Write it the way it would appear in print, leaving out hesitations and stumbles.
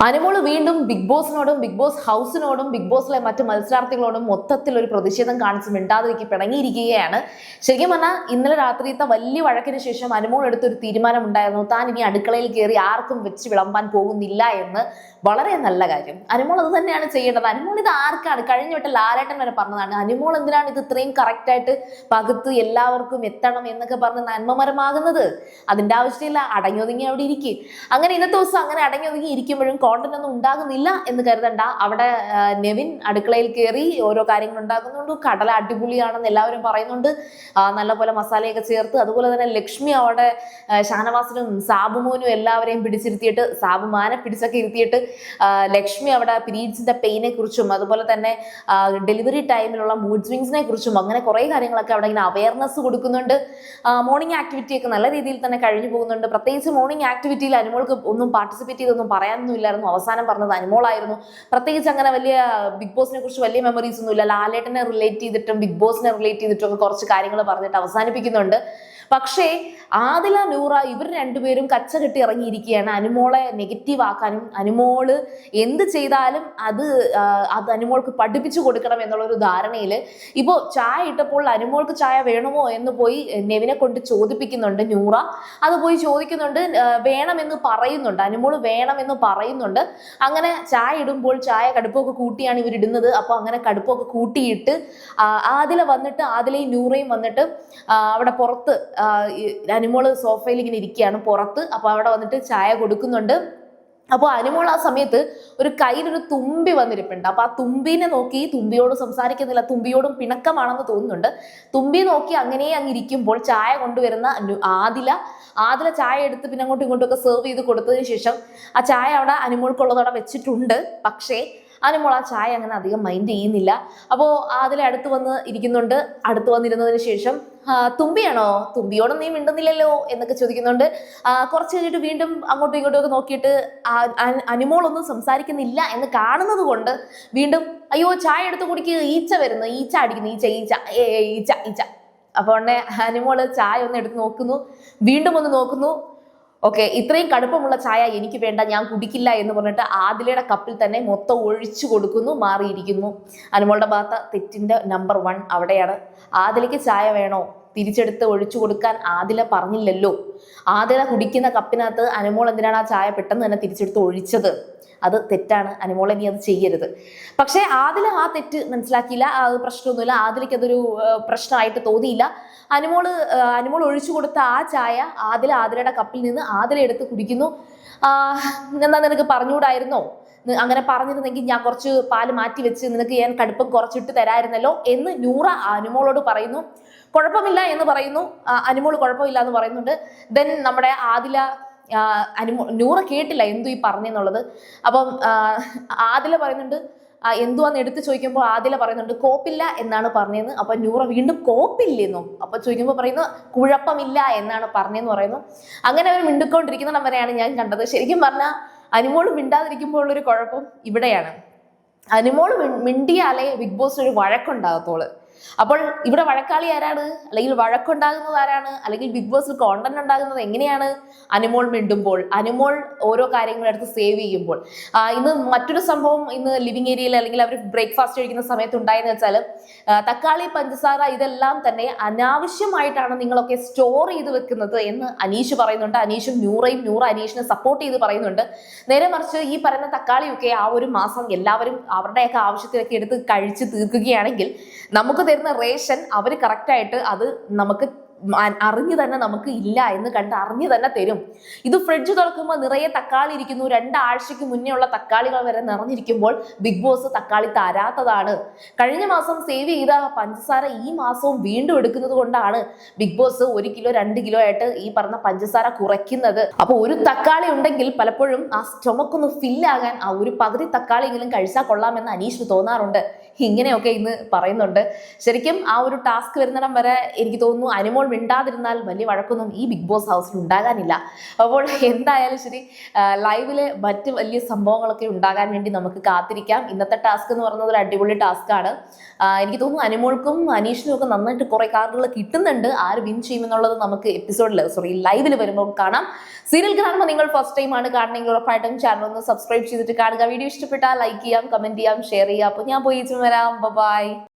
അനുമോള് വീണ്ടും big ബോസിനോടും big boss ഹൗസിനോടും big ബോസിലെ മറ്റ് മത്സരാർത്ഥികളോടും മൊത്തത്തിൽ ഒരു പ്രതിഷേധം കാണിച്ച് മിണ്ടാതിരിക്കി പിണങ്ങിയിരിക്കുകയാണ്. ശരിക്കും പറഞ്ഞാൽ ഇന്നലെ രാത്രിയത്തെ വലിയ വഴക്കിന് ശേഷം അനുമോൾ എടുത്തൊരു തീരുമാനം ഉണ്ടായിരുന്നു. താൻ ഇനി അടുക്കളയിൽ കയറി ആർക്കും വെച്ച് വിളമ്പാൻ പോകുന്നില്ല എന്ന്. വളരെ നല്ല കാര്യം. അനുമോൾ അത് തന്നെയാണ് ചെയ്യേണ്ടത്. അനുമോൾ ഇത് ആർക്കാണ്? കഴിഞ്ഞ വട്ടം ലാലേട്ടൻ വരെ പറഞ്ഞതാണ് അനുമോൾ എന്തിനാണ് ഇത് ഇത്രയും കറക്റ്റായിട്ട് പകുത്ത് എല്ലാവർക്കും എത്തണം എന്നൊക്കെ പറഞ്ഞ് നന്മമരമാകുന്നത്. അതിന്റെ ആവശ്യമില്ല. അടങ്ങി ഒതുങ്ങി അവിടെ ഇരിക്കും. അങ്ങനെ ഇന്നത്തെ ദിവസം അങ്ങനെ അടങ്ങി ഒതുങ്ങി ഇരിക്കുമ്പോഴും കോണ്ടന്റ് ഒന്നും ഉണ്ടാകുന്നില്ല എന്ന് കരുതണ്ട. അവിടെ നെവിൻ അടുക്കളയിൽ കയറി ഓരോ കാര്യങ്ങൾ ഉണ്ടാക്കുന്നുണ്ട്. കടല അടിപൊളിയാണെന്ന് എല്ലാവരും പറയുന്നുണ്ട്. നല്ലപോലെ മസാലയൊക്കെ ചേർത്ത്. അതുപോലെ തന്നെ ലക്ഷ്മി അവിടെ ഷാനവാസിനും സാബുമോനും എല്ലാവരെയും പിടിച്ചിരുത്തിയിട്ട്, സാബുമാനെ പിടിച്ചൊക്കെ ഇരുത്തിയിട്ട് ലക്ഷ്മി അവിടെ പീരീഡ്സിന്റെ പെയിനെ കുറിച്ചും അതുപോലെ തന്നെ ഡെലിവറി ടൈമിലുള്ള മൂഡ് സ്വിങ്സിനെ കുറിച്ചും അങ്ങനെ കുറെ കാര്യങ്ങളൊക്കെ അവിടെ ഇങ്ങനെ അവയർനെസ് കൊടുക്കുന്നുണ്ട്. മോർണിംഗ് ആക്ടിവിറ്റി ഒക്കെ നല്ല രീതിയിൽ തന്നെ കഴിഞ്ഞു പോകുന്നുണ്ട്. പ്രത്യേകിച്ച് മോർണിംഗ് ആക്ടിവിറ്റിയിൽ അനുമോൾക്ക് ഒന്നും പാർട്ടിസിപ്പേറ്റ് ചെയ്തൊന്നും പറയാനൊന്നും ഇല്ലായിരുന്നു. അവസാനം പറഞ്ഞത് അനുമോളായിരുന്നു. പ്രത്യേകിച്ച് അങ്ങനെ വലിയ ബിഗ് ബോസിനെ കുറിച്ച് വലിയ മെമ്മറീസ് ഒന്നും ഇല്ല. ലാലേട്ടനെ റിലേറ്റ് ചെയ്തിട്ടും ബിഗ് ബോസിനെ റിലേറ്റ് ചെയ്തിട്ടും ഒക്കെ കുറച്ച് കാര്യങ്ങൾ പറഞ്ഞിട്ട് അവസാനിപ്പിക്കുന്നുണ്ട്. പക്ഷേ ആദില, നൂറ ഇവർ രണ്ടുപേരും കച്ച കെട്ടി ഇറങ്ങിയിരിക്കുകയാണ് അനുമോളെ നെഗറ്റീവ് ആക്കാനും. അനുമോള് എന്ത് ചെയ്താലും അത് അനുമോൾക്ക് പഠിപ്പിച്ചു കൊടുക്കണം എന്നുള്ളൊരു ധാരണയിൽ ഇപ്പോൾ ചായ ഇട്ടപ്പോൾ അനുമോൾക്ക് ചായ വേണമോ എന്ന് പോയി നെവിനെ കൊണ്ട് ചോദിപ്പിക്കുന്നുണ്ട് നൂറ. അത് പോയി ചോദിക്കുന്നുണ്ട്. വേണമെന്ന് പറയുന്നുണ്ട്. അനുമോള് വേണമെന്ന് പറയുന്നുണ്ട്. അങ്ങനെ ചായ ഇടുമ്പോൾ ചായ കടുപ്പൊക്കെ കൂട്ടിയാണ് ഇവരിടുന്നത്. അപ്പോൾ അങ്ങനെ കടുപ്പൊക്കെ കൂട്ടിയിട്ട് ആദില വന്നിട്ട്, ആദിലയും നൂറയും വന്നിട്ട് അവിടെ പുറത്ത് അനുമോള് സോഫയിൽ ഇങ്ങനെ ഇരിക്കുകയാണ് പുറത്ത്. അപ്പൊ അവിടെ വന്നിട്ട് ചായ കൊടുക്കുന്നുണ്ട്. അപ്പോൾ അനുമോൾ ആ സമയത്ത് ഒരു കയ്യിലൊരു തുമ്പി വന്നിരിപ്പുണ്ട്. അപ്പൊ ആ തുമ്പിനെ നോക്കി, തുമ്പിയോട് സംസാരിക്കുന്നില്ല, തുമ്പിയോടും പിണക്കമാണെന്ന് തോന്നുന്നുണ്ട്. തുമ്പി നോക്കി അങ്ങനെ അങ്ങിരിക്കുമ്പോൾ ചായ കൊണ്ടുവരുന്ന ആദില ചായ എടുത്ത് പിന്നെ അങ്ങോട്ടും ഇങ്ങോട്ടും ഒക്കെ സെർവ് ചെയ്ത് കൊടുത്തതിന് ശേഷം ആ ചായ അവിടെ അനുമോൾക്കുള്ളതോടെ വെച്ചിട്ടുണ്ട്. പക്ഷേ അനുമോൾ ആ ചായ അങ്ങനെ അധികം മൈൻഡ് ചെയ്യുന്നില്ല. അപ്പോൾ അതിലെ അടുത്ത് വന്ന് ഇരിക്കുന്നുണ്ട്. അടുത്ത് വന്നിരുന്നതിന് ശേഷം തുമ്പിയാണോ, തുമ്പിയോടും നീ മിണ്ടുന്നില്ലല്ലോ എന്നൊക്കെ ചോദിക്കുന്നുണ്ട്. കുറച്ച് കഴിഞ്ഞിട്ട് വീണ്ടും അങ്ങോട്ടും ഇങ്ങോട്ടും ഒക്കെ നോക്കിയിട്ട് അനുമോളൊന്നും സംസാരിക്കുന്നില്ല എന്ന് കാണുന്നത് കൊണ്ട് വീണ്ടും അയ്യോ ചായ എടുത്ത് കുടിക്കുക, ഈച്ച വരുന്നു, ഈച്ച അടിക്കുന്നു, ഈച്ച. അപ്പോൾ ഉടനെ അനുമോള് ചായ ഒന്ന് എടുത്ത് നോക്കുന്നു, വീണ്ടും ഒന്ന് നോക്കുന്നു. ഓക്കെ, ഇത്രയും കടുപ്പമുള്ള ചായ എനിക്ക് വേണ്ട, ഞാൻ കുടിക്കില്ല എന്ന് പറഞ്ഞിട്ട് ആദിലയുടെ കപ്പിൽ തന്നെ മൊത്തം ഒഴിച്ചു കൊടുക്കുന്നു, മാറിയിരിക്കുന്നു. അനുമോളുടെ ഭാഗത്ത് തെറ്റിന്റെ നമ്പർ 1 അവിടെയാണ്. ആദിലയ്ക്ക് ചായ വേണോ, തിരിച്ചെടുത്ത് ഒഴിച്ചു കൊടുക്കാൻ ആദില പറഞ്ഞില്ലല്ലോ. ആദില കുടിക്കുന്ന കപ്പിനകത്ത് അനുമോൾ എന്തിനാണ് ആ ചായ പെട്ടെന്ന് തന്നെ തിരിച്ചെടുത്ത് ഒഴിച്ചത്? അത് തെറ്റാണ്. അനുമോൾ ഇനി അത് ചെയ്യരുത്. പക്ഷേ ആദില ആ തെറ്റ് മനസ്സിലാക്കിയില്ല. അത് പ്രശ്നമൊന്നുമില്ല. ആദിലയ്ക്ക് അതൊരു പ്രശ്നമായിട്ട് തോന്നിയില്ല. അനുമോൾ ഒഴിച്ചു കൊടുത്ത ആ ചായ ആദിലയുടെ കപ്പിൽ നിന്ന് ആദില എടുത്ത് കുടിക്കുന്നു. എന്താ നിനക്ക് പറഞ്ഞുകൂടായിരുന്നോ? അങ്ങനെ പറഞ്ഞിരുന്നെങ്കിൽ ഞാൻ കുറച്ച് പാല് മാറ്റി വെച്ച് നിനക്ക് ഞാൻ കടുപ്പം കുറച്ചിട്ട് തരായിരുന്നല്ലോ എന്ന് നൂറ അനുമോളോട് പറയുന്നു. കുഴപ്പമില്ല എന്ന് പറയുന്നു. അനുമോൾ കുഴപ്പമില്ല എന്ന് പറയുന്നുണ്ട്. ദെൻ നമ്മുടെ നൂറ കേട്ടില്ല എന്തു ഈ പറഞ്ഞെന്നുള്ളത്. അപ്പം ആദില പറയുന്നുണ്ട് എന്തുവാന്ന് എടുത്ത് ചോദിക്കുമ്പോൾ ആദില പറയുന്നുണ്ട് കോപ്പില്ല എന്നാണ് പറഞ്ഞതെന്ന്. അപ്പൊ നൂറ വീണ്ടും കോപ്പില്ലെന്നും. അപ്പൊ ചോദിക്കുമ്പോൾ പറയുന്നു കുഴപ്പമില്ല എന്നാണ് പറഞ്ഞതെന്ന് പറയുന്നു. അങ്ങനെ അവർ മിണ്ടിക്കൊണ്ടിരിക്കുന്നിടം വരെയാണ് ഞാൻ കണ്ടത്. ശരിക്കും പറഞ്ഞാൽ അനുമോൾ മിണ്ടാതിരിക്കുമ്പോൾ ഉള്ളൊരു കുഴപ്പം ഇവിടെയാണ്. അനുമോൾ മിണ്ടിയാലേ ബിഗ് ബോസിന് ഒരു വഴക്കുണ്ടാകത്തോള്. അപ്പോൾ ഇവിടെ വഴക്കാളി ആരാണ്? അല്ലെങ്കിൽ വഴക്കുണ്ടാകുന്നത് ആരാണ്? അല്ലെങ്കിൽ ബിഗ് ബോസിൽ കോണ്ടന്റ് ഉണ്ടാകുന്നത് എങ്ങനെയാണ്? അനുമോൾ മിണ്ടുമ്പോൾ, അനുമോൾ ഓരോ കാര്യങ്ങളും എടുത്ത് സേവ് ചെയ്യുമ്പോൾ. ഇന്ന് മറ്റൊരു സംഭവം ഇന്ന് ലിവിങ് ഏരിയയിൽ അല്ലെങ്കിൽ അവർ ബ്രേക്ക്ഫാസ്റ്റ് കഴിക്കുന്ന സമയത്ത് ഉണ്ടായെന്ന് വെച്ചാൽ തക്കാളി, പഞ്ചസാര ഇതെല്ലാം തന്നെ അനാവശ്യമായിട്ടാണ് നിങ്ങളൊക്കെ സ്റ്റോർ ചെയ്ത് വെക്കുന്നത് എന്ന് അനീഷ് പറയുന്നുണ്ട്. അനീഷും നൂറയും, നൂറ അനീഷിനെ സപ്പോർട്ട് ചെയ്ത് പറയുന്നുണ്ട്. നേരെ മറിച്ച് ഈ പറയുന്ന തക്കാളിയൊക്കെ ആ ഒരു മാസം എല്ലാവരും അവരുടെയൊക്കെ ആവശ്യത്തിനൊക്കെ എടുത്ത് കഴിച്ച് തീർക്കുകയാണെങ്കിൽ നമുക്ക് തരുന്ന റേഷൻ അവർ കറക്റ്റായിട്ട് അത് നമുക്ക് അറിഞ്ഞു തന്നെ നമുക്ക് ഇല്ല എന്ന് കണ്ട് അറിഞ്ഞു തന്നെ തരും. ഇത് ഫ്രിഡ്ജ് തുറക്കുമ്പോൾ നിറയെ തക്കാളി ഇരിക്കുന്നു. 2 ആഴ്ചയ്ക്ക് മുന്നേ ഉള്ള തക്കാളികൾ വരെ നിറഞ്ഞിരിക്കുമ്പോൾ ബിഗ് ബോസ് തക്കാളി തരാത്തതാണ്. കഴിഞ്ഞ മാസം സേവ് ചെയ്ത പഞ്ചസാര ഈ മാസവും വീണ്ടും എടുക്കുന്നത് കൊണ്ടാണ് ബിഗ് ബോസ് 1 കിലോ 2 കിലോ ആയിട്ട് ഈ പറഞ്ഞ പഞ്ചസാര കുറയ്ക്കുന്നത്. അപ്പൊ ഒരു തക്കാളി ഉണ്ടെങ്കിൽ പലപ്പോഴും ആ സ്റ്റൊമക്ക് ഒന്ന് ഫില്ലാകാൻ ആ ഒരു പകുതി തക്കാളിയെങ്കിലും കഴിച്ചാൽ കൊള്ളാമെന്ന് അനീഷിന് തോന്നാറുണ്ട്. ഇങ്ങനെയൊക്കെ ഇന്ന് പറയുന്നുണ്ട്. ശരിക്കും ആ ഒരു ടാസ്ക് വരുന്നിടം വരെ എനിക്ക് തോന്നുന്നു അനുമോൾ മിണ്ടാതിരുന്നാൽ വലിയ വഴക്കൊന്നും ഈ ബിഗ് ബോസ് ഹൗസിൽ ഉണ്ടാകാനില്ല. അപ്പോൾ എന്തായാലും ശരി, ലൈവില് മറ്റ് വലിയ സംഭവങ്ങളൊക്കെ ഉണ്ടാകാൻ വേണ്ടി നമുക്ക് കാത്തിരിക്കാം. ഇന്നത്തെ ടാസ്ക് എന്ന് പറയുന്നത് ഒരു അടിപൊളി ടാസ്ക് ആണ്. എനിക്ക് തോന്നുന്നു അനുമോൾക്കും അനീഷിനും ഒക്കെ നന്നായിട്ട് കുറെ കാർഡുകൾ കിട്ടുന്നുണ്ട്. ആര് വിൻ ചെയ്യുമെന്നുള്ളത് നമുക്ക് ലൈവിൽ വരുമ്പോൾ കാണാം. സീരിയൽ കാണുമ്പോൾ നിങ്ങൾ ഫസ്റ്റ് ടൈം ആണ് കാണണമെങ്കിൽ ഉറപ്പായിട്ടും ചാനൽ ഒന്ന് സബ്സ്ക്രൈബ് ചെയ്തിട്ട് കാണുക. വീഡിയോ ഇഷ്ടപ്പെട്ടാൽ ലൈക്ക് ചെയ്യാം, കമന്റ് ചെയ്യാം, ഷെയർ ചെയ്യാം. അപ്പോൾ ഞാൻ പോയി വരാം. ബൈ.